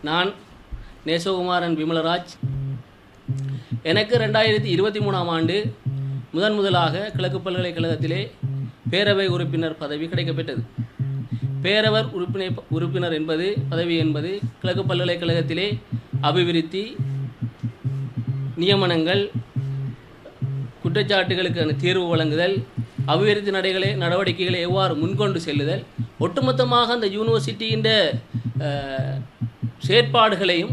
நான் நேசகுமாரன் விமலராஜ். எனக்கு 2023ஆம் ஆண்டு முதலாக கிழக்கு பல்கலைக்கழகத்திலே பேரவை உறுப்பினர் பதவி கிடைக்கப்பெற்றது. பேரவர் உறுப்பினர் பதவி என்பது கிழக்கு பல்கலைக்கழகத்திலே அபிவிருத்தி, நியமனங்கள், குற்றச்சாட்டுகளுக்கான தீர்வு வழங்குதல், அபிவிருத்தி நடவடிக்கைகளை எவ்வாறு முன்கொண்டு செல்லுதல், ஒட்டுமொத்தமாக அந்த யூனிவர்சிட்டியின் செயற்பாடுகளையும்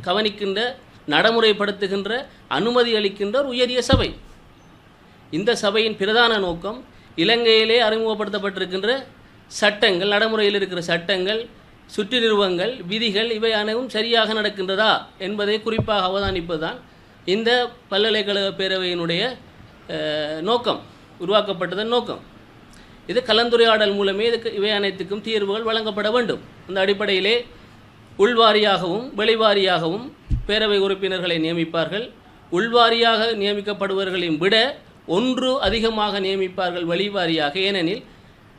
கவனிக்கின்ற, நடைமுறைப்படுத்துகின்ற, அனுமதி அளிக்கின்ற ஒரு உயரிய சபை. இந்த சபையின் பிரதான நோக்கம் இலங்கையிலே அறிமுகப்படுத்தப்பட்டிருக்கின்ற சட்டங்கள், நடைமுறையில் இருக்கிற சட்டங்கள், சுற்று நிறுவங்கள், விதிகள் இவை அனைவும் சரியாக நடக்கின்றதா என்பதை குறிப்பாக அவதானிப்பதுதான் இந்த பல்கலைக்கழக பேரவையினுடைய நோக்கம், உருவாக்கப்பட்டதன் நோக்கம். இது கலந்துரையாடல் மூலமே இவை அனைத்துக்கும் தீர்வுகள் வழங்கப்பட வேண்டும். அந்த அடிப்படையிலே உள்வாரியாகவும் வெளிவாரியாகவும் பேரவை உறுப்பினர்களை நியமிப்பார்கள். உள்வாரியாக நியமிக்கப்படுபவர்களையும் விட ஒன்று அதிகமாக நியமிப்பார்கள் வெளிவாரியாக. ஏனெனில்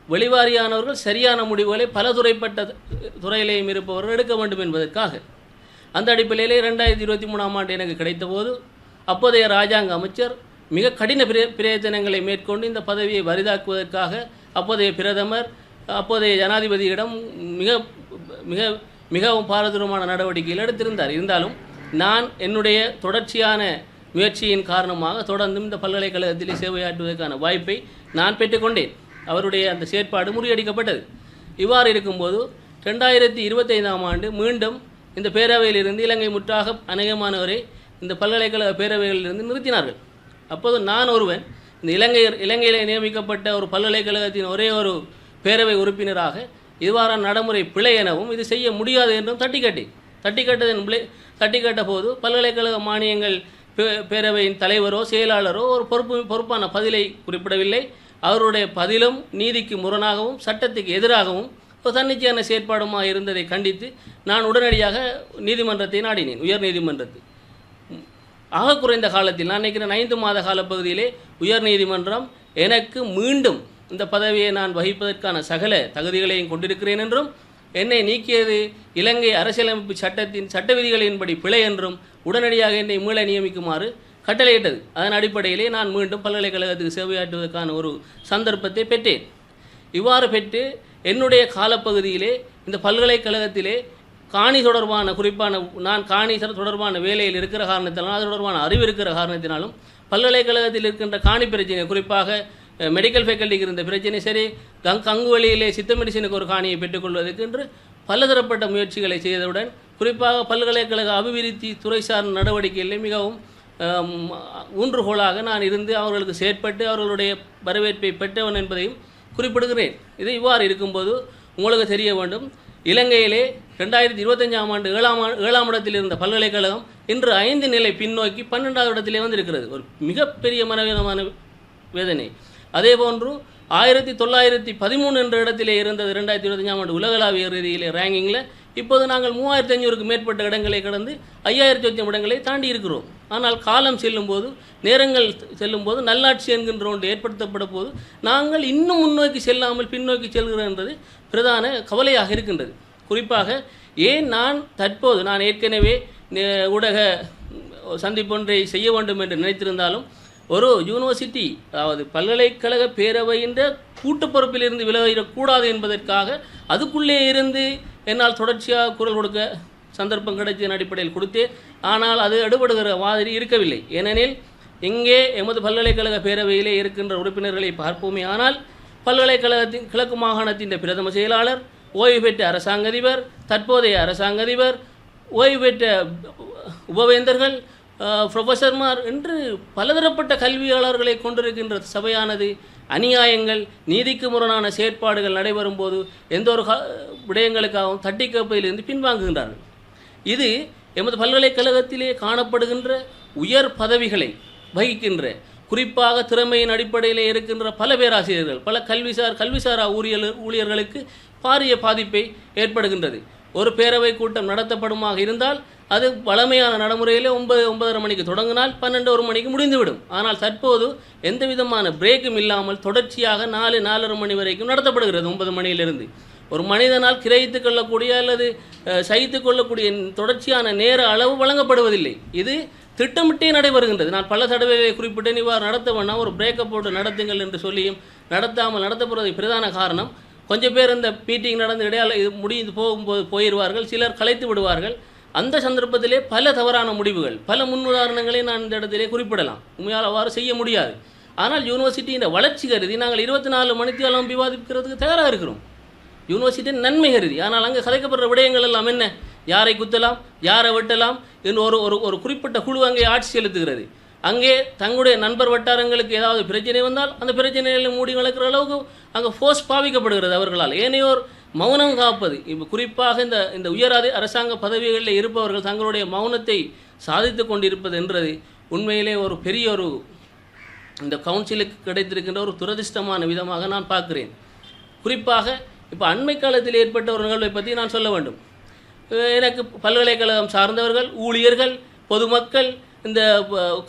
வெளிவாரியானவர்கள் சரியான முடிவுகளை பல துறைப்பட்ட துறையிலேயும் இருப்பவர்கள் எடுக்க வேண்டும் என்பதற்காக. அந்த அடிப்படையிலே 2023ஆம் ஆண்டு எனக்கு கிடைத்தபோது அப்போதைய இராஜாங்க அமைச்சர் மிக கடின பிரயத்தனங்களை மேற்கொண்டு இந்த பதவியை வரிதாக்குவதற்காக அப்போதைய பிரதமர், அப்போதைய ஜனாதிபதியிடம் மிகவும் பாரதூரமான நடவடிக்கைகள் எடுத்திருந்தார். இருந்தாலும் நான் என்னுடைய தொடர்ச்சியான முயற்சியின் காரணமாக தொடர்ந்து இந்த பல்கலைக்கழகத்திலே சேவையாற்றுவதற்கான வாய்ப்பை நான் பெற்றுக்கொண்டேன். அவருடைய அந்த செயற்பாடு முறியடிக்கப்பட்டது. இவ்வாறு இருக்கும்போது 2025ஆம் ஆண்டு மீண்டும் இந்த பேரவையிலிருந்து இலங்கை முற்றாக அநேகமானவரை இந்த பல்கலைக்கழக பேரவைகளிலிருந்து நிறுத்தினார்கள். அப்போது நான் ஒருவன் இந்த இலங்கையிலே நியமிக்கப்பட்ட ஒரு பல்கலைக்கழகத்தின் ஒரே ஒரு பேரவை உறுப்பினராக இவ்வாறான நடைமுறை பிழை எனவும் இது செய்ய முடியாது என்றும் தட்டி கேட்ட போது பல்கலைக்கழக மானியங்கள் பேரவையின் தலைவரோ செயலாளரோ ஒரு பொறுப்பான பதிலை குறிப்பிடவில்லை. அவருடைய பதிலும் நீதிக்கு முரணாகவும் சட்டத்துக்கு எதிராகவும் ஒரு தன்னிச்சையான செயற்பாடுமாக இருந்ததை கண்டித்து நான் உடனடியாக நீதிமன்றத்தை நாடினேன், உயர் நீதிமன்றத்தை. ஆக குறைந்த காலத்தில், நான் நினைக்கிறேன் 5 மாத காலப்பகுதியிலே உயர் நீதிமன்றம் எனக்கு மீண்டும் இந்த பதவியை நான் வகிப்பதற்கான சகல தகுதிகளையும் கொண்டிருக்கிறேன் என்றும், என்னை நீக்கியது இலங்கை அரசியலமைப்பு சட்டத்தின் சட்ட விதிகளின்படி பிழை என்றும் உடனடியாக என்னை மீள நியமிக்குமாறு கட்டளையிட்டது. அதன் அடிப்படையிலே நான் மீண்டும் பல்கலைக்கழகத்துக்கு சேவையாற்றுவதற்கான ஒரு சந்தர்ப்பத்தை பெற்றேன். இவ்வாறு பெற்று என்னுடைய காலப்பகுதியிலே இந்த பல்கலைக்கழகத்திலே காணி தொடர்பான, நான் காணி தொடர்பான வேலையில் இருக்கிற காரணத்தினாலும் அது தொடர்பான அறிவு இருக்கிற காரணத்தினாலும் பல்கலைக்கழகத்தில் இருக்கின்ற காணி பிரச்சனை, குறிப்பாக மெடிக்கல் ஃபேக்கல்ட்டிக்கு இருந்த பிரச்சனை, சரி கங்கு வழியிலே சித்த மெடிசினுக்கு ஒரு காணியை பெற்றுக்கொள்வதற்கு என்று பலதரப்பட்ட முயற்சிகளை செய்தவுடன், குறிப்பாக பல்கலைக்கழக அபிவிருத்தி துறை சார்ந்த நடவடிக்கைகளில் மிகவும் ஊன்றுகோலாக நான் இருந்து அவர்களுக்கு செயற்பட்டு அவர்களுடைய வரவேற்பை பெற்றவன் என்பதையும் குறிப்பிடுகிறேன். இது இவ்வாறு இருக்கும்போது உங்களுக்கு தெரிய வேண்டும், இலங்கையிலே 2025ஆம் ஆண்டு 7ஆம் இடத்தில் இருந்த பல்கலைக்கழகம் இன்று 5 நிலை பின்னோக்கி 12வது இடத்திலே வந்திருக்கிறது. ஒரு மிகப்பெரிய மனவேதமான வேதனை. அதேபோன்று 1913 என்ற இடத்திலே இருந்தது 2025ஆம் ஆண்டு உலகளாவிய ரீதியிலே ரேங்கிங்கில். இப்போது நாங்கள் 3500க்கு மேற்பட்ட இடங்களை கடந்து 5000 இடங்களை தாண்டி இருக்கிறோம். ஆனால் காலம் செல்லும்போது, நேரங்கள் செல்லும்போது, நல்லாட்சி என்கின்ற ஒன்று ஏற்படுத்தப்பட போது நாங்கள் இன்னும் முன்னோக்கி செல்லாமல் பின்னோக்கி செல்கிறோம் என்பது பிரதான கவலையாக இருக்கின்றது. குறிப்பாக ஏன் நான் ஏற்கனவே ஊடக சந்திப்பொன்றை செய்ய வேண்டும் என்று நினைத்திருந்தாலும், ஒரு யூனிவர்சிட்டி, அதாவது பல்கலைக்கழக பேரவையின் கூட்டு பொறுப்பிலிருந்து விலகிடக்கூடாது என்பதற்காக அதுக்குள்ளே இருந்து என்னால் தொடர்ச்சியாக குரல் கொடுக்க சந்தர்ப்பம் கிடைச்சதன் அடிப்படையில் கொடுத்தேன். ஆனால் அது எடுபடுகிற மாதிரி இருக்கவில்லை. ஏனெனில் இங்கே எமது பல்கலைக்கழக பேரவையிலே இருக்கின்ற உறுப்பினர்களை பார்ப்போமே ஆனால், பல்கலைக்கழகத்தின் கிழக்கு மாகாணத்தின் பிரதம செயலாளர், ஓய்வு பெற்ற அரசாங்க அதிபர், தற்போதைய அரசாங்க அதிபர், ஓய்வு பெற்ற உபவேந்தர்கள், ப்ரொஃபஸர்மார் என்று பலதரப்பட்ட கல்வியாளர்களை கொண்டிருக்கின்ற சபையானது அநியாயங்கள், நீதிக்கு முரணான செயற்பாடுகள் நடைபெறும் போது எந்த ஒரு விடயங்களுக்காகவும் தட்டி கேட்பதிலிருந்து பின்வாங்குகின்றார்கள். இது எமது பல்கலைக்கழகத்திலே காணப்படுகின்ற உயர் பதவிகளை வகிக்கின்ற, குறிப்பாக திறமையின் அடிப்படையில் இருக்கின்ற பல பேராசிரியர்கள், பல கல்விசாரா ஊழியர்களுக்கு பாரிய பாதிப்பை ஏற்படுகின்றது. ஒரு பேரவை கூட்டம் நடத்தப்படுமாக இருந்தால் அது வழமையான நடைமுறையில் 9:30 மணிக்கு தொடங்கினால் 12:00 மணிக்கு முடிந்துவிடும். ஆனால் தற்போது எந்த விதமான பிரேக்கும் இல்லாமல் தொடர்ச்சியாக 4:30 மணி வரைக்கும் நடத்தப்படுகிறது. 9 மணியிலிருந்து ஒரு மனிதனால் கிரகித்து கொள்ளக்கூடிய அல்லது சகித்து கொள்ளக்கூடிய தொடர்ச்சியான நேர அளவு வழங்கப்படுவதில்லை. இது திட்டமிட்டே நடைபெறுகின்றது. நான் பல தடவைகளை குறிப்பிட்டேன், இவ்வாறு நடத்த வேண்டாம், ஒரு பிரேக்கப் போட்டு நடத்துங்கள் என்று சொல்லியும் நடத்தாமல் நடத்தப்படுவதற்கு பிரதான காரணம், கொஞ்சம் பேர் இந்த மீட்டிங் நடந்து இடையால் இது முடிந்து போகும்போது போயிடுவார்கள், சிலர் கலைத்து விடுவார்கள். அந்த சந்தர்ப்பத்திலே பல தவறான முடிவுகள், பல முன்னுதாரணங்களை நான் இந்த இடத்திலே குறிப்பிடலாம். உண்மையால் அவ்வாறு செய்ய முடியாது. ஆனால் யூனிவர்சிட்டியின் வளர்ச்சி கருதி நாங்கள் 24 மணித்தியாலம் விவாதிக்கிறதுக்கு தயாராக இருக்கிறோம், யூனிவர்சிட்டியின் நன்மை கருதி. ஆனால் அங்கே கலைக்கப்படுற விடயங்கள் எல்லாம் என்ன? யாரை குத்தலாம், யாரை வெட்டலாம் என்று ஒரு குறிப்பிட்ட குழு அங்கே ஆட்சி செலுத்துகிறது. அங்கே தங்களுடைய நண்பர் வட்டாரங்களுக்கு ஏதாவது பிரச்சனை வந்தால் அந்த பிரச்சனைகளை மூடி வளர்க்குற அளவுக்கு அங்கே ஃபோர்ஸ் பாவிக்கப்படுகிறது அவர்களால். ஏனையோர் மௌனம் காப்பது, இப்போ குறிப்பாக இந்த உயர் அரசாங்க பதவிகளில் இருப்பவர்கள் தங்களுடைய மௌனத்தை சாதித்து கொண்டிருப்பது என்றது உண்மையிலே ஒரு பெரிய இந்த கவுன்சிலுக்கு கிடைத்திருக்கின்ற ஒரு துரதிர்ஷ்டமான விதமாக நான் பார்க்கிறேன். குறிப்பாக இப்போ அண்மை காலத்தில் ஏற்பட்ட ஒரு நிகழ்வை பற்றி நான் சொல்ல வேண்டும். எனக்கு பல்கலைக்கழகம் சார்ந்தவர்கள், ஊழியர்கள், பொதுமக்கள் இந்த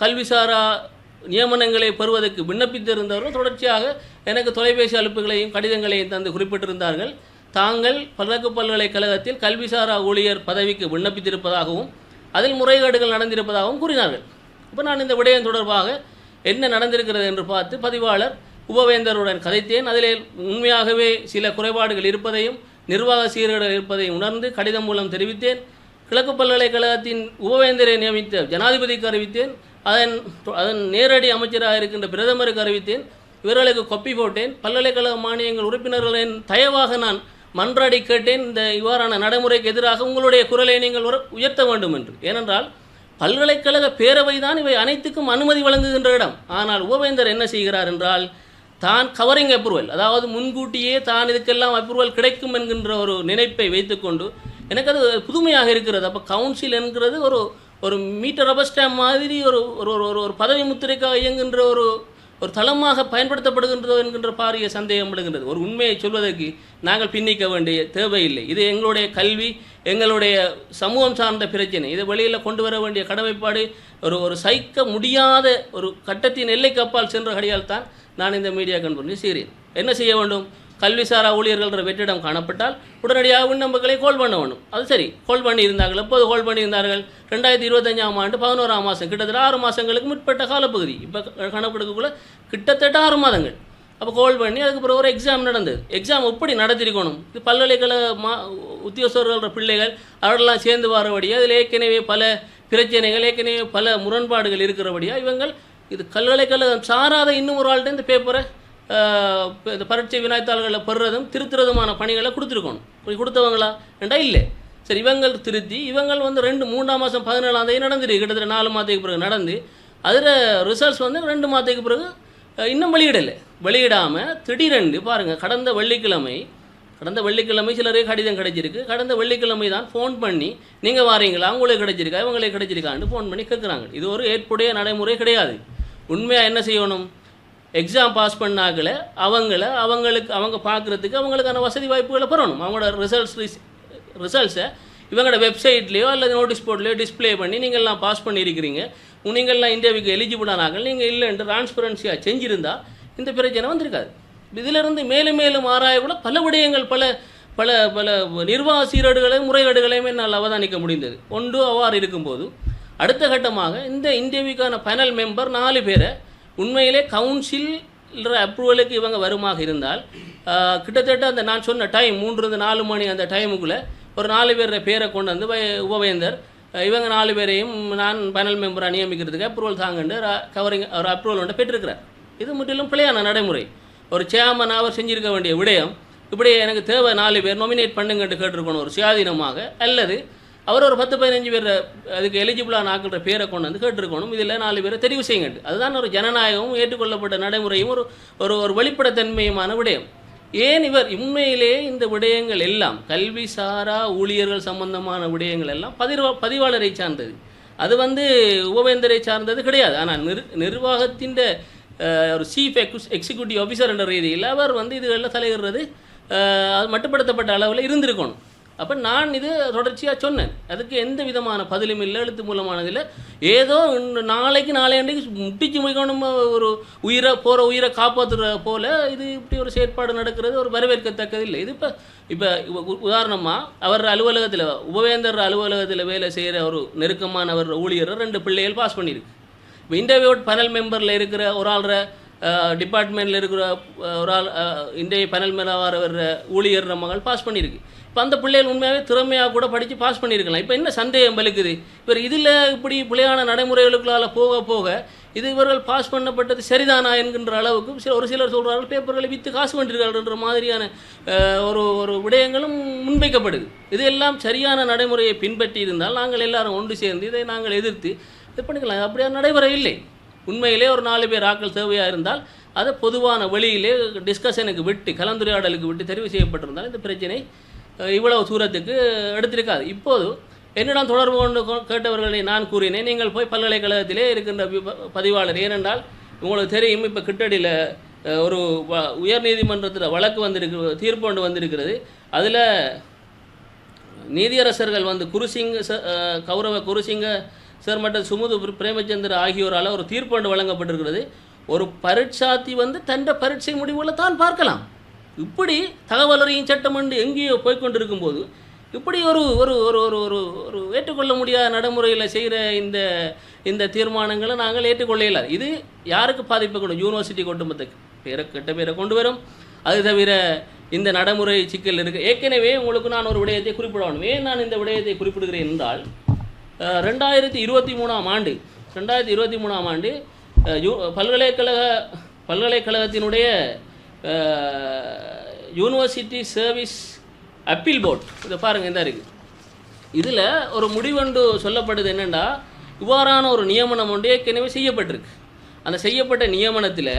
கல்விசாரா நியமனங்களை பெறுவதற்கு விண்ணப்பித்திருந்தவர்கள் தொடர்ச்சியாக எனக்கு தொலைபேசி அழைப்புகளையும் கடிதங்களையும் தந்து குறிப்பிட்டிருந்தார்கள். தாங்கள் பல்கலைக்கழகத்தில் கல்விசாரா ஊழியர் பதவிக்கு விண்ணப்பித்திருப்பதாகவும் அதில் முறைகேடுகள் நடந்திருப்பதாகவும் கூறினார்கள். இப்போ நான் இந்த விடயம் தொடர்பாக என்ன நடந்திருக்கிறது என்று பார்த்து பதிவாளர் உபவேந்தருடன் கதைத்தேன். அதிலே உண்மையாகவே சில குறைபாடுகள் இருப்பதையும் நிர்வாக சீர்கேடுகள் இருப்பதையும் உணர்ந்து கடிதம் மூலம் தெரிவித்தேன். கிழக்கு பல்கலைக்கழகத்தின் உபவேந்தரை நியமித்த ஜனாதிபதிக்கு அறிவித்தேன். அதன் நேரடி அமைச்சராக இருக்கின்ற பிரதமருக்கு அறிவித்தேன். இவர்களுக்கு கொப்பி போட்டேன். பல்கலைக்கழக மானியங்கள் உறுப்பினர்களின் தயவாக நான் மன்றாடி கேட்டேன், இந்த இவ்வாறான நடைமுறைக்கு எதிராக உங்களுடைய குரலை நீங்கள் உயர்த்த வேண்டும் என்று. ஏனென்றால் பல்கலைக்கழக பேரவை தான் இவை அனைத்துக்கும் அனுமதி வழங்குகின்ற இடம். ஆனால் உபவேந்தர் என்ன செய்கிறார் என்றால், தான் கவரிங் அப்ரூவல், அதாவது முன்கூட்டியே தான் இதுக்கெல்லாம் அப்ரூவல் கிடைக்கும் என்கின்ற ஒரு நினைப்பை வைத்துக்கொண்டு, எனக்கு அது புதுமையாக இருக்கிறது. அப்போ கவுன்சில் என்கிறது ஒரு மீட்டர் ரப்பர் ஸ்டாம்ப் மாதிரி ஒரு பதவி முத்திரைக்காக இயங்குகின்ற ஒரு தளமாக பயன்படுத்தப்படுகின்றதோ என்கின்ற பாரிய சந்தேகம் விடுகின்றது. ஒரு உண்மையை சொல்வதற்கு நாங்கள் பின்னிக்க வேண்டிய தேவையில்லை. இது எங்களுடைய கல்வி, எங்களுடைய சமூகம் சார்ந்த பிரச்சனை. இதை வெளியில் கொண்டு வர வேண்டிய கடமைப்பாடு ஒரு சகிக்க முடியாத ஒரு கட்டத்தின் எல்லைக்கு அப்பால் சென்ற கடியால் தான் நான் இந்த மீடியா கண்பொருள் செய்கிறேன். என்ன செய்ய வேண்டும்? கல்விசாரா ஊழியர்கள்ன்ற வெற்றிடம் காணப்பட்டால் உடனடியாக விண்ணப்பங்களை கோல் பண்ண வேண்டும். அது சரி, கோல் பண்ணியிருந்தார்கள். எப்போது கோல் பண்ணியிருந்தார்கள்? 2025ஆம் ஆண்டு 11ஆம் மாதம், கிட்டத்தட்ட 6 மாதங்களுக்கு முற்பட்ட காலப்பகுதி. இப்போ கணக்கெடுக்கக்குள்ள கிட்டத்தட்ட 6 மாதங்கள். அப்போ கோல் பண்ணி அதுக்கு பிறகு ஒரு எக்ஸாம் நடந்தது. எக்ஸாம் எப்படி நடத்திருக்கணும்? இது பல்கலைக்கழக உத்தியோகஸ்தர்கள பிள்ளைகள் அவர்களெல்லாம் சேர்ந்து வரபடியாக அதில் ஏற்கனவே பல பிரச்சனைகள், ஏற்கனவே பல முரண்பாடுகள் இருக்கிறபடியாக இவங்கள் இது பல்கலைக்கழகம் சாராத இன்னும் ஒரு ஆள்கிட்ட இந்த பேப்பரை இந்த பரீட்சை வினாய்த்தாள்களை பெறுறதும் திருத்துறதுமான பணிகளை கொடுத்துருக்கணும். கொடுத்தவங்களா ரெண்டா? இல்லை. சரி, இவங்கள் திருத்தி இவங்கள் 3ஆம் மாதம் 17ஆம் தேதி நடந்துருக்கு. கிட்டத்தட்ட 4 மாதத்துக்கு பிறகு நடந்து அதில் ரிசல்ட்ஸ் 2 மாதத்துக்கு பிறகு இன்னும் வெளியிடாமல் திடீரென்று பாருங்கள், கடந்த வெள்ளிக்கிழமை சிலரே கடிதம் கிடைச்சிருக்கு. கடந்த வெள்ளிக்கிழமை தான் ஃபோன் பண்ணி நீங்கள் வாரீங்களா, அவங்களே கிடைச்சிருக்கா, இவங்களே கிடைச்சிருக்கான்னு ஃபோன் பண்ணி கேட்குறாங்க. இது ஒரு ஏற்புடைய நடைமுறை கிடையாது. உண்மையாக என்ன செய்யணும்? எக்ஸாம் பாஸ் பண்ணாக்களை அவங்க பார்க்குறதுக்கு அவங்களுக்கான வசதி வாய்ப்புகளை பெறணும். அவங்களோட ரிசல்ட்ஸை இவங்களோட வெப்சைட்லேயோ அல்லது நோட்டீஸ் போர்ட்லேயோ டிஸ்பிளே பண்ணி நீங்கள்லாம் பாஸ் பண்ணியிருக்கிறீங்க, நீங்கள்லாம் இந்தியாவுக்கு எலிஜிபிளானாக்கள், நீங்கள் இல்லைன்னு டிரான்ஸ்பரன்சியாக செஞ்சுருந்தால் இந்த பிரச்சனை வந்திருக்காது. இதிலிருந்து மேலும் மேலும் ஆராய கூட பல விடயங்கள், பல பல பல நிர்வாக சீரேடுகளையும் முறைகேடுகளையும் என்னால் அவதானிக்க முடிந்தது. ஒன்று அவ்வாறு இருக்கும்போது அடுத்த கட்டமாக இந்த இந்தியாவுக்கான பேனல் மெம்பர் 4 பேரை உண்மையிலே கவுன்சில் அப்ரூவலுக்கு இவங்க வருமாக இருந்தால் கிட்டத்தட்ட அந்த நான் சொன்ன டைம் 3 to 4 மணி அந்த டைமுக்குள்ளே ஒரு 4 பேரை பேரை கொண்டு வந்து உபவேந்தர் இவங்க 4 பேரையும் நான் பேனல் மெம்பராக நியமிக்கிறதுக்கு அப்ரூவல் தாங்கண்டு கவரிங் ஒரு அப்ரூவல் ஒன்று பெற்றிருக்கிறார். இது முற்றிலும் பிழையான நடைமுறை. ஒரு சேர்மன் அவர் செஞ்சிருக்க வேண்டிய விடயம், இப்படி எனக்கு தேவை 4 பேர் நொமினேட் பண்ணுங்கன்ட்டு கேட்டிருக்கணும் ஒரு சுயாதீனமாக, அல்லது அவர் ஒரு 10-15 பேர் அதுக்கு எலிஜிபிளான ஆக்கிற பேரை கொண்டு வந்து கேட்டிருக்கணும். இதில் 4 பேரை தெரிவு செய்யுங்க. அதுதான் ஒரு ஜனநாயகமும் ஏற்றுக்கொள்ளப்பட்ட நடைமுறையும் ஒரு வெளிப்படைத்தன்மையுமான விடயம். ஏன் இவர் உண்மையிலேயே இந்த விடயங்கள் எல்லாம் கல்வி சாரா ஊழியர்கள் சம்பந்தமான விடயங்கள் எல்லாம் பதிவாளரை சார்ந்தது, அது உபவேந்தரை சார்ந்தது கிடையாது. ஆனால் நிர்வாகத்தின் ஒரு சீஃப் எக்ஸிக்யூட்டிவ் ஆஃபீஸர் என்ற ரீதியில் அவர் இதுகளில் தலையிடுறது அது மட்டுப்படுத்தப்பட்ட அளவில் இருந்திருக்கணும். அப்போ நான் இது தொடர்ச்சியாக சொன்னேன். அதுக்கு எந்த விதமான பதிலும் இல்லை, எழுத்து மூலமானதில். ஏதோ நாளைக்கு நாளைக்கு முட்டிச்சு முடிக்கணும், ஒரு உயிரை காப்பாற்றுற போல் இது இப்படி ஒரு செயற்பாடு நடக்கிறது ஒரு வரவேற்கத்தக்கது இல்லை. இது இப்போ உதாரணமாக அவர் அலுவலகத்தில், உபவேந்தர் அலுவலகத்தில் வேலை செய்கிற ஒரு நெருக்கமான அவர் ஊழியர் 2 பிள்ளைகள் பாஸ் பண்ணியிருக்கு. இப்போ இன்டர்வியூட் பேனல் மெம்பரில் இருக்கிற ஒரு ஆள்ற டிபார்ட்மெண்ட்டில் இருக்கிற ஒரு ஆள் இன்றைய பேனல் மேலே வர ஊழியர் மகள் பாஸ் பண்ணியிருக்கு. இப்போ அந்த பிள்ளைகள் உண்மையாகவே திறமையாக கூட படித்து பாஸ் பண்ணியிருக்கலாம். இப்போ என்ன சந்தேகம் பலுக்குது? இவர் இதில் இப்படி பிள்ளையான நடைமுறைகளுக்குள்ளால் போக போக இது இவர்கள் பாஸ் பண்ணப்பட்டது சரிதானா என்கின்ற அளவுக்கு ஒரு சிலர் சொல்கிறார்கள் பேப்பர்களை விற்று காசு பண்ணியிருக்காருன்ற மாதிரியான ஒரு விடயங்களும் முன்வைக்கப்படுது. இதெல்லாம் சரியான நடைமுறையை பின்பற்றி இருந்தால் நாங்கள் எல்லாரும் ஒன்று சேர்ந்து இதை நாங்கள் எதிர்த்து இது பண்ணிக்கலாம். அப்படியே நடைபெற இல்லை. உண்மையிலே ஒரு 4 பேர் ஆட்கள் தேவையாக இருந்தால் அதை பொதுவான வழியிலே டிஸ்கஷனுக்கு விட்டு, கலந்துரையாடலுக்கு விட்டு தெரிவு செய்யப்பட்டிருந்தால் இந்த பிரச்சனை இவ்வளவு தூரத்துக்கு எடுத்திருக்காது. இப்போது என்னிடம் தொடர்பு கொண்டு கேட்டவர்களை நான் கூறினேன், நீங்கள் போய் பல்கலைக்கழகத்திலே இருக்கின்ற பதிவாளர், ஏனென்றால் உங்களுக்கு தெரியும் இப்போ கிட்டடியில் ஒரு உயர்நீதிமன்றத்தில் வழக்கு வந்திருக்கு, தீர்ப்பு ஒன்று வந்திருக்கிறது. அதில் நீதியரசர்கள் கௌரவ குருசிங்க சார் மற்றும் சுமுது பிரேமச்சந்திர ஆகியோரால் ஒரு தீர்ப்பு ஒன்று வழங்கப்பட்டிருக்கிறது. ஒரு பரீட்சார்த்தி தன்னை பரீட்சை முடிவுகளை தான் பார்க்கலாம். இப்படி தகவல் அறியும் சட்டம் என்று எங்கேயோ போய்கொண்டிருக்கும் போது இப்படி ஒரு ஒரு ஒரு ஒரு ஒரு ஒரு ஏற்றுக்கொள்ள முடியாத நடைமுறையில் செய்கிற இந்த தீர்மானங்களை நாங்கள் ஏற்றுக்கொள்ள இயலாது. இது யாருக்கு பாதிப்பு கொண்டு? யூனிவர்சிட்டி குடும்பத்துக்கு கெட்ட பேரை கொண்டு வரும். அது தவிர இந்த நடைமுறை சிக்கல் இருக்குது. ஏற்கனவே உங்களுக்கு நான் ஒரு விடயத்தை குறிப்பிடணும். ஏன் நான் இந்த விடயத்தை குறிப்பிடுகிறேன் என்றால் 2023ஆம் ஆண்டு பல்கலைக்கழகத்தினுடைய யூனிவர்சிட்டி சர்வீஸ் அப்பீல் போர்ட், இதை பாருங்கள், இந்த இருக்குது. இதில் ஒரு முடிவொன்று சொல்லப்படுது. என்னென்னா, இவ்வாறான ஒரு நியமனம் ஒன்று ஏற்கனவே செய்யப்பட்டிருக்கு. அந்த செய்யப்பட்ட நியமனத்தில்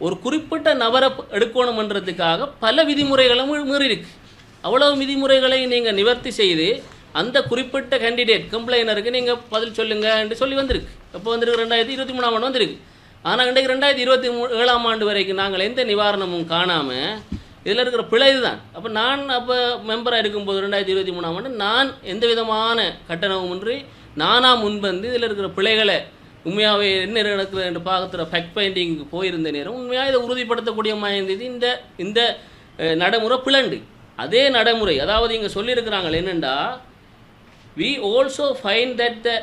ஒரு குறிப்பிட்ட நபரை எடுக்கணுமன்றதுக்காக பல விதிமுறைகளும் மீறி இருக்கு. அவ்வளவு விதிமுறைகளை நீங்கள் நிவர்த்தி செய்து அந்த குறிப்பிட்ட கேண்டிடேட் கம்ப்ளைனருக்கு நீங்கள் பதில் சொல்லுங்கள் என்று சொல்லி வந்திருக்கு. எப்போ வந்திருக்கு? 2023ஆம் ஆண்டு வந்திருக்கு. ஆனால் இன்றைக்கு 2027ஆம் ஆண்டு வரைக்கும் நாங்கள் எந்த நிவாரணமும் காணாமல் இதில் இருக்கிற பிழை இதுதான். நான் மெம்பராக இருக்கும்போது 2023ஆம் ஆண்டு நான் எந்த விதமான கட்டணமும் இன்றி நானாக முன்வந்து இதில் இருக்கிற பிழைகளை உண்மையாகவே என்ன நடக்குது என்று பார்க்குற ஃபேக்ட் ஃபைண்டிங்க்கு போயிருந்த நேரம் உண்மையாக இதை உறுதிப்படுத்தக்கூடிய மாதிரி இந்த நடைமுறை பிளண்டு. அதே நடைமுறை, அதாவது இங்கே சொல்லியிருக்கிறாங்க என்னென்னா, we also find that the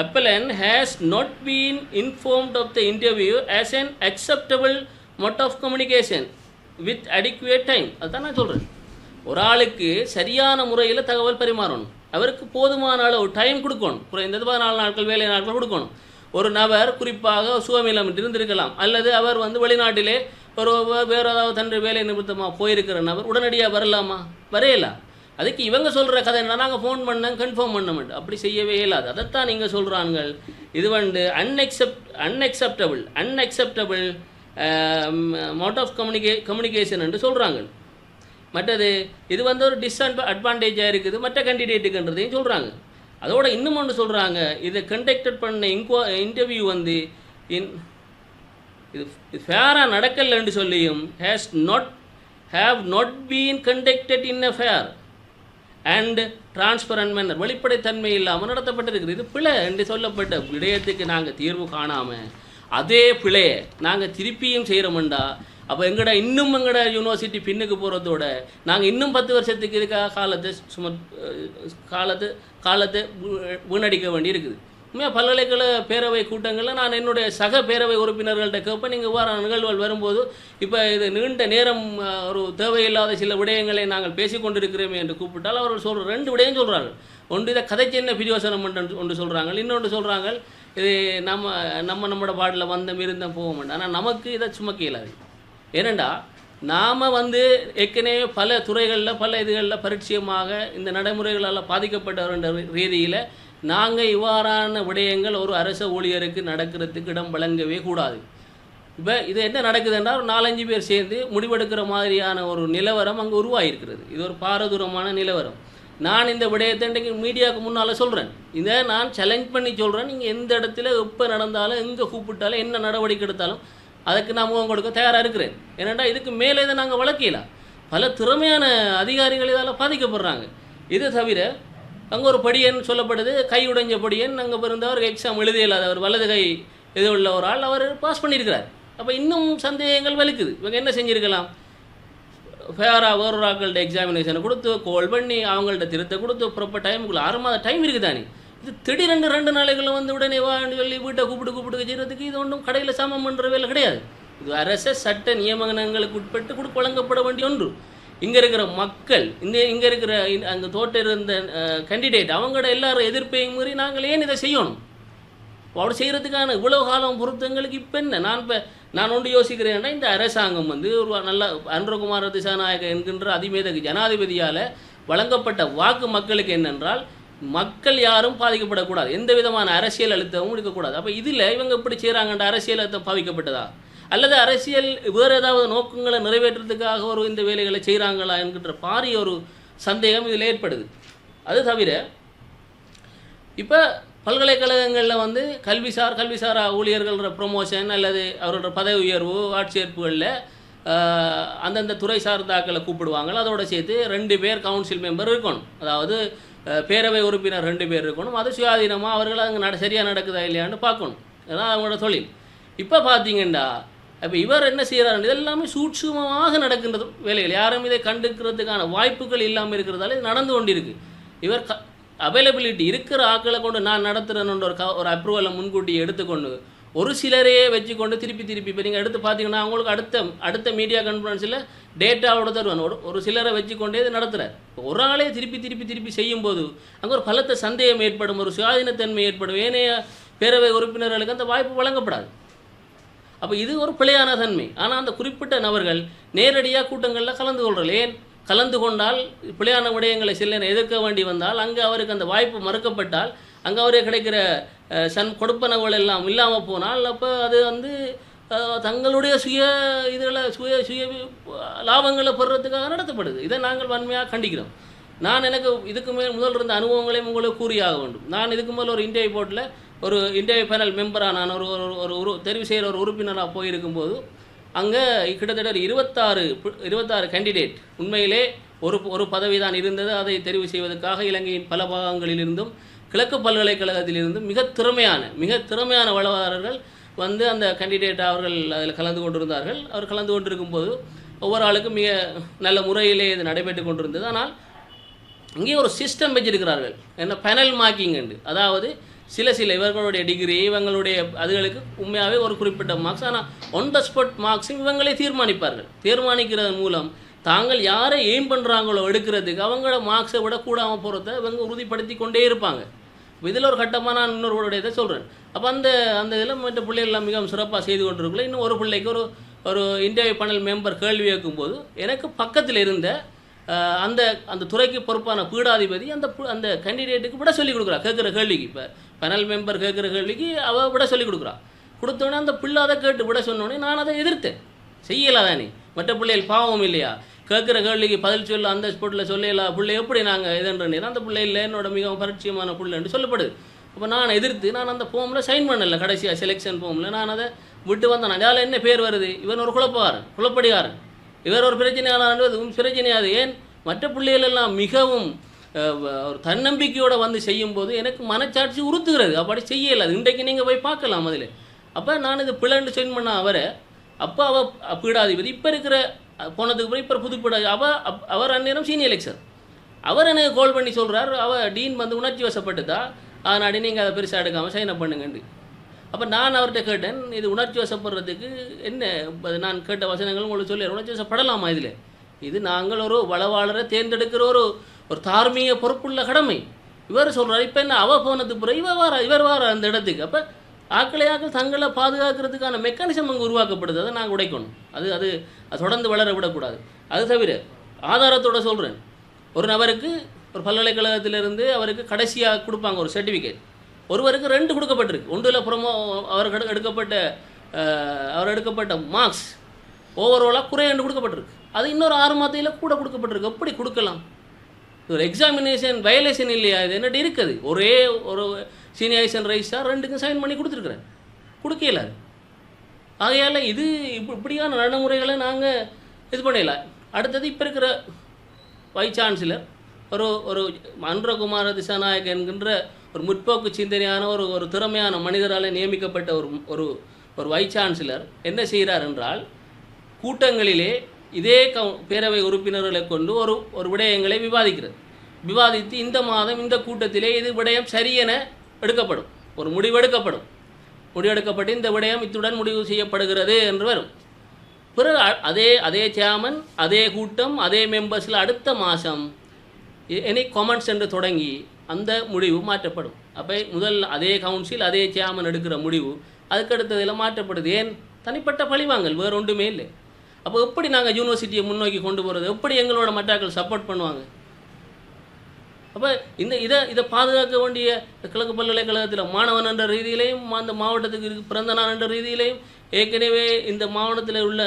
appellant has not been informed of the interview as an acceptable mode of communication with adequate time. அதுதான் நான் சொல்கிறேன். ஒரு ஆளுக்கு சரியான முறையில் தகவல் பரிமாறணும், அவருக்கு போதுமான அளவு டைம் கொடுக்கணும், குறைந்தது 14 நாட்கள் வேலை நாட்கள் கொடுக்கணும். ஒரு நபர் குறிப்பாக சுகமிலம் இருந்திருக்கலாம், அல்லது அவர் வெளிநாட்டிலே வேறு ஏதாவது தன்னுடைய வேலை நிமித்தமாக போயிருக்கிற நபர் உடனடியாக வரலாமா? வரையலாம். அதுக்கு இவங்க சொல்கிற கதை என்ன, நாங்கள் ஃபோன் பண்ணேன் கன்ஃபார்ம் பண்ண மாட்டோம், அப்படி செய்யவே இயலாது. அதைத்தான் நீங்கள் சொல்கிறாங்க. இது அன்அக்செப்டபிள் மோட் ஆஃப் கம்யூனிகேஷன் என்று சொல்கிறாங்க. மற்றது இது ஒரு டிஸ்அட்வான்டேஜாக இருக்குது மற்ற கேண்டிடேட்டுக்குன்றதையும் சொல்கிறாங்க. அதோட இன்னும் ஒன்று சொல்கிறாங்க, இதை கண்டக்டட் பண்ண இன்டர்வியூ இது ஃபேராக நடக்கலைன்னு சொல்லியும் have not been conducted in a fair and transparent manner, வெளிப்படைத்தன்மை இல்லாமல் நடத்தப்பட்டிருக்குது. இது பிழை என்று சொல்லப்பட்ட விடயத்துக்கு நாங்கள் தீர்வு காணாமல் அதே பிழையை நாங்கள் திருப்பியும் செய்கிறோம்டா, அப்போ எங்கட யூனிவர்சிட்டி பின்னுக்கு போகிறதோட நாங்கள் இன்னும் 10 வருஷத்துக்கு இதுக்காக காலத்தை வீணடிக்க வேண்டி இருக்குது. உண்மையாக பல்கலைக்கழக பேரவை கூட்டங்களில் நான் என்னுடைய சக பேரவை உறுப்பினர்கள்ட்ட கேட்பேன், நீங்கள் இவ்வாறான நிகழ்வுகள் வரும்போது இப்போ இது நீண்ட நேரம் ஒரு தேவையில்லாத சில விடயங்களை நாங்கள் பேசிக்கொண்டிருக்கிறோமே என்று கூப்பிட்டால் அவர்கள் சொல்கிற 2 விடயம் சொல்கிறார்கள். ஒன்று, இதை கதை சின்ன பிரியோசனம் ஒன்று சொல்கிறாங்க, இன்னொன்று சொல்கிறாங்க இது நம்மளோட பாட்டில் வந்தம் இருந்தோம் போக மாட்டோம். ஆனால் நமக்கு இதை சுமக்க இயலாது. ஏனெண்டா நாம் ஏற்கனவே பல துறைகளில் பல இதுகளில் பரிச்சயமாக இந்த நடைமுறைகளால் பாதிக்கப்பட்டவர்ன்ற ரீதியில் நாங்கள் இவ்வாறான விடயங்கள் ஒரு அரச ஊழியருக்கு நடக்கிறதுக்கு இடம் வழங்கவே கூடாது. இப்போ இது என்ன நடக்குதுன்னா, ஒரு 4-5 பேர் சேர்ந்து முடிவெடுக்கிற மாதிரியான ஒரு நிலவரம் அங்கே உருவாகிருக்கிறது. இது ஒரு பாரதூரமான நிலவரம். நான் இந்த விடயத்தை இன்றைக்கு மீடியாவுக்கு முன்னால் சொல்கிறேன், இதை நான் சேலஞ்ச் பண்ணி சொல்கிறேன். நீங்கள் எந்த இடத்துல எப்போ நடந்தாலும் எங்கே கூப்பிட்டாலும் என்ன நடவடிக்கை எடுத்தாலும் அதுக்கு நான் முகம் கொடுக்க தயாராக இருக்கிறேன். ஏன்னாண்டா இதுக்கு மேலே இதை நாங்கள் வளர்க்கலாம். பல திறமையான அதிகாரிகள் இதால் பாதிக்கப்படுறாங்க. இது தவிர அங்கே ஒரு படியன் சொல்லப்படுது, கை உடைஞ்ச படியன் அங்கே பிறந்தவர் எக்ஸாம் எழுத இல்லாதவர், வலது கை இது உள்ள ஒரு ஆள், அவர் பாஸ் பண்ணியிருக்கிறார். அப்போ இன்னும் சந்தேகங்கள் வலுக்குது. இவங்க என்ன செஞ்சுருக்கலாம், ஃபேராக வேறொரு ஆட்கள்ட்ட எக்ஸாமினேஷனை கொடுத்து கோல் பண்ணி அவங்கள்ட்ட திருத்த கொடுத்து ப்ராப்பர் டைமுக்குள்ளே 6 மாத டைம் இருக்குது தானே. இது திடீரென்று 2 நாளைக்குள்ள வந்து உடனே வான்னு சொல்லி வீட்டை கூப்பிட்டு செய்கிறதுக்கு இது ஒன்றும் கடையில் சமம் பண்ணுற வேலை கிடையாது. இது அரச சட்ட நியமனங்களுக்கு உட்பட்டு வழங்கப்பட வேண்டிய ஒன்று. இங்கே இருக்கிற மக்கள், இங்கே இருக்கிற அங்கே தோட்ட இருந்த கேண்டிடேட் அவங்களோட எல்லாரும் எதிர்ப்பையும் மீறி நாங்கள் ஏன் இதை செய்யணும்? அப்படி செய்கிறதுக்கான இவ்வளோ காலம் பொறுத்தங்களுக்கு இப்போ என்ன? நான் ஒன்று யோசிக்கிறேன்னா, இந்த அரசாங்கம் வந்து ஒரு நல்ல அனுரகுமார திசாநாயக என்கின்ற அதிமேதகு ஜனாதிபதியால் வழங்கப்பட்ட வாக்கு மக்களுக்கு என்னென்றால், மக்கள் யாரும் பாதிக்கப்படக்கூடாது, எந்த விதமான அரசியல் அழுத்தமும் இருக்கக்கூடாது. அப்போ இதில் இவங்க இப்படி செய்கிறாங்கன்ற அரசியல் அழுத்தம் பாதிக்கப்பட்டதா, அல்லது அரசியல் வேறு ஏதாவது நோக்கங்களை நிறைவேற்றுறதுக்காக ஒரு இந்த வேலைகளை செய்கிறாங்களா என்கின்ற பாரிய ஒரு சந்தேகம் இதில் ஏற்படுது. அது தவிர இப்போ பல்கலைக்கழகங்களில் வந்து கல்விசாரா ஊழியர்களோட ப்ரொமோஷன் அல்லது அவரோட பதவி உயர்வு ஆட்சேர்ப்புகளில் அந்தந்த துறை சார்ந்தாக்களை கூப்பிடுவாங்க. அதோட சேர்த்து 2 பேர் கவுன்சில் மெம்பர் இருக்கணும், அதாவது பேரவை உறுப்பினர் 2 பேர் இருக்கணும். அது சுயாதீனமாக அவர்கள் அங்கே சரியாக நடக்குதா இல்லையான்னு பார்க்கணும். அதுதான் அவங்களோட தொழில். இப்போ பார்த்தீங்கன்னா இப்போ இவர் என்ன செய்கிறார், இதெல்லாமே சூட்சுமமாக நடக்கின்றது வேலைகள், யாரும் இதை கண்டுக்கிறதுக்கான வாய்ப்புகள் இல்லாமல் இருக்கிறதால இது நடந்து கொண்டிருக்கு. இவர் அவைலபிலிட்டி இருக்கிற ஆக்களை கொண்டு நான் நடத்துகிறேன்னு ஒரு அப்ரூவலை முன்கூட்டி எடுத்துக்கொண்டு ஒரு சிலரையே வச்சுக்கொண்டு திருப்பி இப்போ நீங்கள் எடுத்து பார்த்தீங்கன்னா அவங்களுக்கு அடுத்த மீடியா கான்ஃபரன்ஸில் டேட்டாவோட தருவான். ஒரு சிலரை வச்சுக்கொண்டே இது நடத்துகிறார். ஒரு ஆளே திருப்பி செய்யும்போது அங்கே ஒரு பலத்த சந்தேகம் ஏற்படும், ஒரு சுயாதீனத்தன்மை ஏற்படும், ஏனைய பேரவை உறுப்பினர்களுக்கு அந்த வாய்ப்பு வழங்கப்படாது. அப்போ இது ஒரு பிழையான தன்மை. ஆனால் அந்த குறிப்பிட்ட நபர்கள் நேரடியாக கூட்டங்களில் கலந்து கொள்கிறார். ஏன் கலந்து கொண்டால் பிழையான விடயங்களை சில எதிர்க்க வேண்டி வந்தால் அங்கே அவருக்கு அந்த வாய்ப்பு மறுக்கப்பட்டால் அங்கே அவரே கிடைக்கிற கொடுப்பனவுகள் எல்லாம் இல்லாமல் போனால் அப்போ அது வந்து தங்களுடைய சுய லாபங்களை பெறுறதுக்காக நடத்தப்படுது. இதை நாங்கள் வன்மையாக கண்டிக்கிறோம். எனக்கு இதுக்கு மேல் முதல் இருந்த அனுபவங்களையும் உங்களுக்கு கூறியாக வேண்டும். நான் இதுக்கு மேலே ஒரு இன்டர்வியூ போர்ட்டில் ஒரு இன்டர்வியூ பேனல் மெம்பராக நான் ஒரு தெரிவு செய்கிற ஒரு உறுப்பினராக போயிருக்கும்போது அங்கே கிட்டத்தட்ட 26 கேண்டிடேட் உண்மையிலே ஒரு பதவி தான் இருந்தது. அதை தெரிவு செய்வதற்காக இலங்கையின் பல பாகங்களிலிருந்தும் கிழக்கு பல்கலைக்கழகத்திலிருந்தும் மிக திறமையான வளவாளர்கள் வந்து அந்த கேண்டிடேட் அவர்கள் அதில் கலந்து கொண்டிருந்தார்கள். அவர் கலந்து கொண்டிருக்கும்போது ஒவ்வொரு ஆளுக்கும் மிக நல்ல முறையிலே இது நடைபெற்று கொண்டிருந்தது. ஆனால் இங்கே ஒரு சிஸ்டம் வச்சிருக்கிறார்கள், என்ன பேனல் மார்க்கிங் உண்டு. அதாவது சில இவர்களுடைய டிகிரி இவங்களுடைய அதுகளுக்கு உண்மையாகவே ஒரு குறிப்பிட்ட மார்க்ஸ், ஆனால் ஒன் த ஸ்பாட் மார்க்ஸும் இவங்களே தீர்மானிக்கிறதன் மூலம் தாங்கள் யாரை எய்ம் பண்ணுறாங்களோ எடுக்கிறதுக்கு அவங்களோட மார்க்ஸை விட கூடாமல் போகிறத இவங்க உறுதிப்படுத்தி கொண்டே இருப்பாங்க. இதில் ஒரு கட்டமாக நான் இன்னொரு இதை சொல்கிறேன். அப்போ அந்த இதில் மற்ற பிள்ளைகள்லாம் மிகவும் சிறப்பாக செய்து கொண்டிருக்கல. இன்னும் ஒரு பிள்ளைக்கு ஒரு இன்டர்வியூ பேனல் மெம்பர் கேள்வி கேட்கும்போது எனக்கு பக்கத்தில் இருந்த அந்த துறைக்கு பொறுப்பான பீடாதிபதி அந்த கேண்டிடேட்டுக்கு விட சொல்லிக் கொடுக்குறா. கேட்குற கேள்விக்கு இப்போ பேனல் மெம்பர் கேட்குற கேள்விக்கு அவள் விட சொல்லிக் கொடுத்தோடனே அந்த பிள்ளை அதை கேட்டு விட சொன்னோடனே நான் அதை எதிர்த்தேன். செய்யலாதானே, மற்ற பிள்ளைகள் பாவம் இல்லையா, கேட்குற கேள்விக்கு பதில் சொல்ல அந்த ஸ்பாட்டில் சொல்லலாம் பிள்ளை எப்படி நாங்கள் இதுன்றேன். அந்த பிள்ளை இல்லை என்னோட மிகவும் பரிச்சயமான பிள்ளைன்னு சொல்லப்படுது. அப்போ நான் எதிர்த்து அந்த ஃபார்மில் சைன் பண்ணலை. கடைசியாக செலெக்ஷன் ஃபார்மில் நான் அதை விட்டு வந்தேன். அதில் என்ன பேர் வருது, இவன் ஒரு குழப்படிகாரன், இவர் ஒரு பிரச்சனையாது. ஏன் மற்ற பிள்ளைகள் எல்லாம் மிகவும் ஒரு தன்னம்பிக்கையோடு வந்து செய்யும்போது எனக்கு மனச்சாட்சி உறுத்துகிறது. அப்படி செய்யலாது. இன்றைக்கு நீங்கள் போய் பார்க்கலாம் அதில். அப்போ நான் இது பிள்ளைன்னு சைன் பண்ண அவரை அப்போ பீடாதிபதி இப்போ இருக்கிற போனதுக்கு பிறகு இப்போ புதுப்பீடாதி அவர் அந்நேரம் சீனியர் லெக்சர். அவர் எனக்கு கால் பண்ணி சொல்கிறார், டீன் வந்து உணர்ச்சி வசப்பட்டுதா, அதனாடி நீங்கள் அதை பெருசாக எடுக்காமல் சைன் அப் பண்ணுங்கண்டு. அப்போ நான் அவர்கிட்ட கேட்டேன், இது உணர்ச்சி வசப்படுறதுக்கு என்ன, நான் கேட்ட வசனங்கள் உங்களுக்கு சொல்லி உணர்ச்சி வசப்படலாமா? இது நாங்கள் ஒரு வளவாளரை தேர்ந்தெடுக்கிற ஒரு தார்மீக பொறுப்புள்ள கடமை. இவர் சொல்கிறார், இப்போ என்ன அவள் போனதுக்கு பிறகு இவர் வார அந்த இடத்துக்கு. அப்போ ஆக்களை தங்களை பாதுகாக்கிறதுக்கான மெக்கானிசம் அங்கே உருவாக்கப்படுது. அதை நாங்கள் உடைக்கணும். அது தொடர்ந்து வளர விடக்கூடாது. அது தவிர ஆதாரத்தோடு சொல்கிறேன், ஒரு நபருக்கு ஒரு பல்கலைக்கழகத்திலிருந்து அவருக்கு கடைசியாக கொடுப்பாங்க ஒரு சர்டிஃபிகேட். ஒருவருக்கு 2 கொடுக்கப்பட்டிருக்கு. ஒன்றில் அவருக்கு எடுக்கப்பட்ட மார்க்ஸ் ஓவராலாக குறையாண்டு கொடுக்கப்பட்டிருக்கு. அது இன்னொரு 6 மாதத்தில் கூட கொடுக்கப்பட்டிருக்கு. எப்படி கொடுக்கலாம்? ஒரு எக்ஸாமினேஷன் வயலேஷன் இல்லையா? இது என்னட்டு இருக்குது. ஒரு சீனியரைசேஷன் ரைஸாக 2க்கும் சைன் பண்ணி கொடுத்துருக்குறேன், கொடுக்கல. ஆகையால் இது இப்படியான நடைமுறைகளை நாங்கள் இது பண்ணல. அடுத்தது இப்போ இருக்கிற வைஸ் சான்சலர் ஒரு ஒரு அன்றகுமார திசாநாயக் என்கின்ற ஒரு முற்போக்கு சிந்தனையான ஒரு ஒரு திறமையான மனிதரால் நியமிக்கப்பட்ட ஒரு ஒரு ஒரு வைஸ் சான்சலர் என்ன செய்கிறார் என்றால், கூட்டங்களிலே இதே பேரவை உறுப்பினர்களை கொண்டு ஒரு ஒரு விடயங்களை விவாதித்து இந்த மாதம் இந்த கூட்டத்திலே இது விடயம் சரியென எடுக்கப்படும், ஒரு முடிவெடுக்கப்பட்டு இந்த விடயம் இத்துடன் முடிவு செய்யப்படுகிறது என்று வரும். பிறகு அதே சேர்மன், அதே கூட்டம், அதே மெம்பர்ஸில் அடுத்த மாதம் எனி கமெண்ட்ஸ் என்று தொடங்கி அந்த முடிவு மாற்றப்படும். அப்போ முதல் அதே கவுன்சில் அதே சேர்மன் எடுக்கிற முடிவு அதுக்கடுத்ததில் மாற்றப்படுது. ஏன்? தனிப்பட்ட பழிவாங்கல், வேறு ஒன்றுமே இல்லை. அப்போ எப்படி நாங்கள் யூனிவர்சிட்டியை முன்னோக்கி கொண்டு போகிறது? எப்படி எங்களோட மற்றாக்கள் சப்போர்ட் பண்ணுவாங்க? அப்போ இதை பாதுகாக்க வேண்டிய கிழக்கு பல்கலைக்கழகத்தில் மாணவன் என்ற ரீதியிலையும் அந்த மாவட்டத்துக்கு பிறந்த நாள் என்ற ரீதியிலையும் ஏற்கனவே இந்த மாவட்டத்தில் உள்ள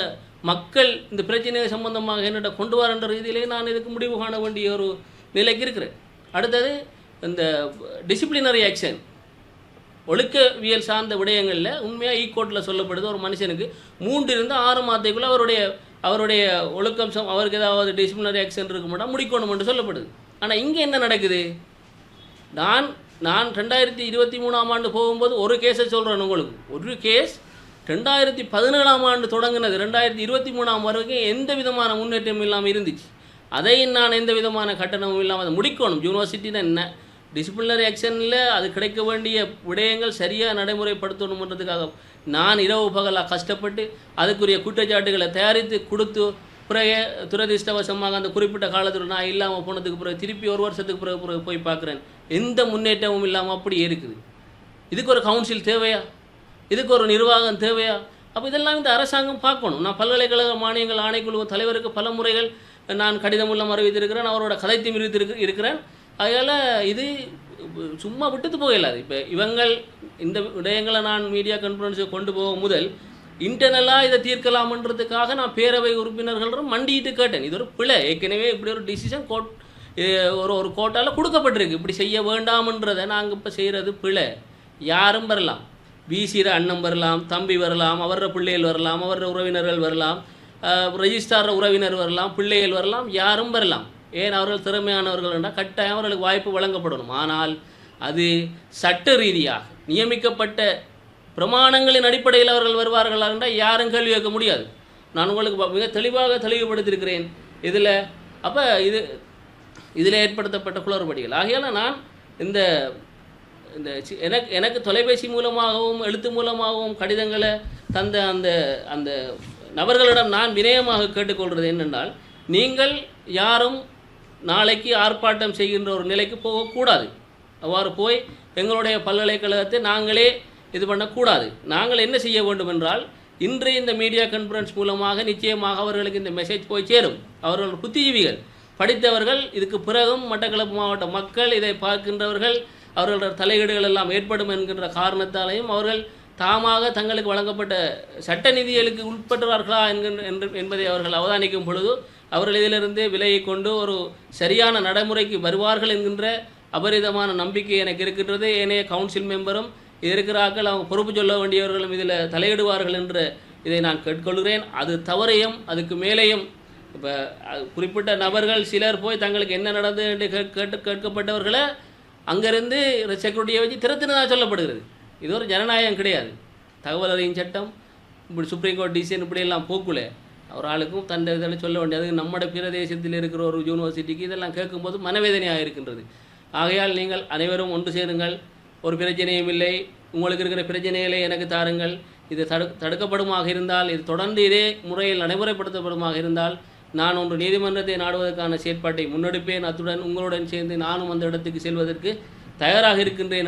மக்கள் இந்த பிரச்சனை சம்பந்தமாக என்னிட்ட கொண்டு வர என்ற ரீதியிலேயே நான் இதுக்கு முடிவு காண வேண்டிய ஒரு நிலைக்கு இருக்கிறேன். அடுத்தது இந்த டிசிப்ளினரி ஆக்ஷன், ஒழுக்கவியல் சார்ந்த விடயங்களில் உண்மையாக ஈகோர்ட்டில் சொல்லப்படுது, ஒரு மனுஷனுக்கு 3 to 6 மாதத்துக்குள்ளே அவருடைய ஒழுக்கம் அவருக்கு ஏதாவது டிசிப்ளினரி ஆக்ஷன் இருக்க மாட்டோம் முடிக்கணும் என்று சொல்லப்படுது. ஆனால் இங்கே என்ன நடக்குது? நான் 2023ஆம் ஆண்டு போகும்போது ஒரு கேஸை சொல்கிறேன் உங்களுக்கு. ஒரு கேஸ் 2017ஆம் ஆண்டு தொடங்கினது 2023ஆம் வரைக்கும் எந்த விதமான முன்னேற்றமும் இல்லாமல் இருந்துச்சு. அதையும் நான் எந்த விதமான கட்டணமும் இல்லாமல் அதை முடிக்கணும். யூனிவர்சிட்டின்னு என்ன டிசிப்ளினரி ஆக்ஷனில் அது கிடைக்க வேண்டிய விடயங்கள் சரியாக நடைமுறைப்படுத்தணுன்றதுக்காக நான் இரவு பகலாக கஷ்டப்பட்டு அதுக்குரிய குற்றச்சாட்டுகளை தயாரித்து கொடுத்து பிறகு துரதிர்ஷ்டவசமாக அந்த குறிப்பிட்ட காலத்தில் நான் இல்லாமல் போனதுக்கு பிறகு திருப்பி 1 வருஷத்துக்கு பிறகு போய் பார்க்குறேன், எந்த முன்னேற்றமும் இல்லாமல் அப்படியே இருக்குது. இதுக்கு ஒரு கவுன்சில் தேவையா? இதுக்கு ஒரு நிர்வாகம் தேவையா? அப்போ இதெல்லாம் இந்த அரசாங்கம் பார்க்கணும். நான் பல்கலைக்கழக மானியங்கள் ஆணைக்குழு தலைவருக்கு பல முறைகள் நான் கடிதம் மூலம் அறிவித்திருக்கிறேன், அவரோட கதைத்து இருக்கிறேன். அதனால் இது சும்மா விட்டுட்டு போகலாது. இப்போ இவங்கள் இந்த விடயங்களை நான் மீடியா கான்ஃபரன்ஸை கொண்டு போக முதல் இன்டர்னலாக இதை தீர்க்கலாம்ன்றதுக்காக நான் பேரவை உறுப்பினர்களும் மண்டிட்டு கேட்டேன். இது ஒரு பிழை, ஏற்கனவே இப்படி ஒரு டிசிஷன் ஒரு கோட்டால் கொடுக்கப்பட்டிருக்கு, இப்படி செய்ய வேண்டாம்ன்றதை நாங்கள் இப்போ செய்கிறது பிழை. யாரும் வரலாம், பிசிற அண்ணன் வரலாம், தம்பி வரலாம், அவரோட பிள்ளைகள் வரலாம், அவரோட உறவினர்கள் வரலாம், ரெஜிஸ்ட்ரார் உறவினர் வரலாம், பிள்ளைகள் வரலாம், யாரும் வரலாம். ஏன்? அவர்கள் திறமையானவர்கள் என்றால் கட்டாயம் அவர்களுக்கு வாய்ப்பு வழங்கப்படணும். ஆனால் அது சட்ட ரீதியாக நியமிக்கப்பட்ட பிரமாணங்களின் அடிப்படையில் அவர்கள் வருவார்கள் என்றால் யாரும் கேள்வி கேட்க முடியாது. நான் உங்களுக்கு மிக தெளிவுபடுத்தியிருக்கிறேன் இதில். அப்போ இதில் ஏற்படுத்தப்பட்ட குளறுபடிகள் ஆகையால் நான் இந்த எனக்கு தொலைபேசி மூலமாகவும் எழுத்து மூலமாகவும் கடிதங்களை தந்த அந்த நபர்களிடம் நான் வினயமாக கேட்டுக்கொள்வது என்னென்றால், நீங்கள் யாரும் நாளைக்கு ஆர்ப்பாட்டம் செய்கின்ற ஒரு நிலைக்கு போகக்கூடாது. அவ்வாறு போய் எங்களுடைய பல்கலைக்கழகத்தை நாங்களே இது பண்ணக்கூடாது. நாங்கள் என்ன செய்ய வேண்டும் என்றால், இன்றைய இந்த மீடியா கான்ஃபரன்ஸ் மூலமாக நிச்சயமாக அவர்களுக்கு இந்த மெசேஜ் போய் சேரும். அவர்கள் புத்திஜீவிகள், படித்தவர்கள். இதுக்கு பிறகும் மட்டக்களப்பு மாவட்ட மக்கள் இதை பார்க்கின்றவர்கள், அவர்களோட தலையீடுகள் எல்லாம் ஏற்படும் என்கின்ற காரணத்தாலேயும் அவர்கள் தாமாக தங்களுக்கு வழங்கப்பட்ட சட்ட நிதிகளுக்கு உட்பட்டுவார்களா என்பதை அவர்கள் அவதானிக்கும் பொழுது அவர்கள் இதிலிருந்து விலகி கொண்டு ஒரு சரியான நடைமுறைக்கு வருவார்கள் என்கின்ற அபரிதமான நம்பிக்கை எனக்கு இருக்கின்றது. ஏனைய கவுன்சில் மெம்பரும் இது இருக்கிறார்கள், அவங்க பொறுப்பு சொல்ல வேண்டியவர்களும் இதில் தலையிடுவார்கள் என்று இதை நான் கேட்டுக்கொள்கிறேன். அது தவறையும் அதுக்கு மேலேயும் இப்போ குறிப்பிட்ட நபர்கள் சிலர் போய் தங்களுக்கு என்ன நடந்தது என்று கேட்கப்பட்டவர்களை அங்கேருந்து செக்யூரிட்டியை வச்சு திறத்தினதாக சொல்லப்படுகிறது. இது ஒரு ஜனநாயகம் கிடையாது. தகவல் அறியும் சட்டம், இப்படி சுப்ரீம் கோர்ட் டிசிஷன் இப்படியெல்லாம் போக்குல ஒரு ஆளுக்கும் தந்தை இதில் சொல்ல வேண்டியது. நம்முடைய பிரதேசத்தில் இருக்கிற ஒரு யூனிவர்சிட்டிக்கு இதெல்லாம் கேட்கும்போது மனவேதனையாக இருக்கின்றது. ஆகையால் நீங்கள் அனைவரும் ஒன்று சேருங்கள். ஒரு பிரச்சனையும் இல்லை, உங்களுக்கு இருக்கிற பிரச்சனைகளை எனக்கு தாருங்கள். இது தடுக்கப்படுமாக இருந்தால், இது தொடர்ந்து இதே முறையில் நடைமுறைப்படுத்தப்படுமாக இருந்தால் நான் ஒன்று நீதிமன்றத்தை நாடுவதற்கான செயற்பாட்டை முன்னெடுப்பேன். அத்துடன் உங்களுடன் சேர்ந்து நானும் அந்த இடத்துக்கு செல்வதற்கு தயாராக இருக்கின்றேன்.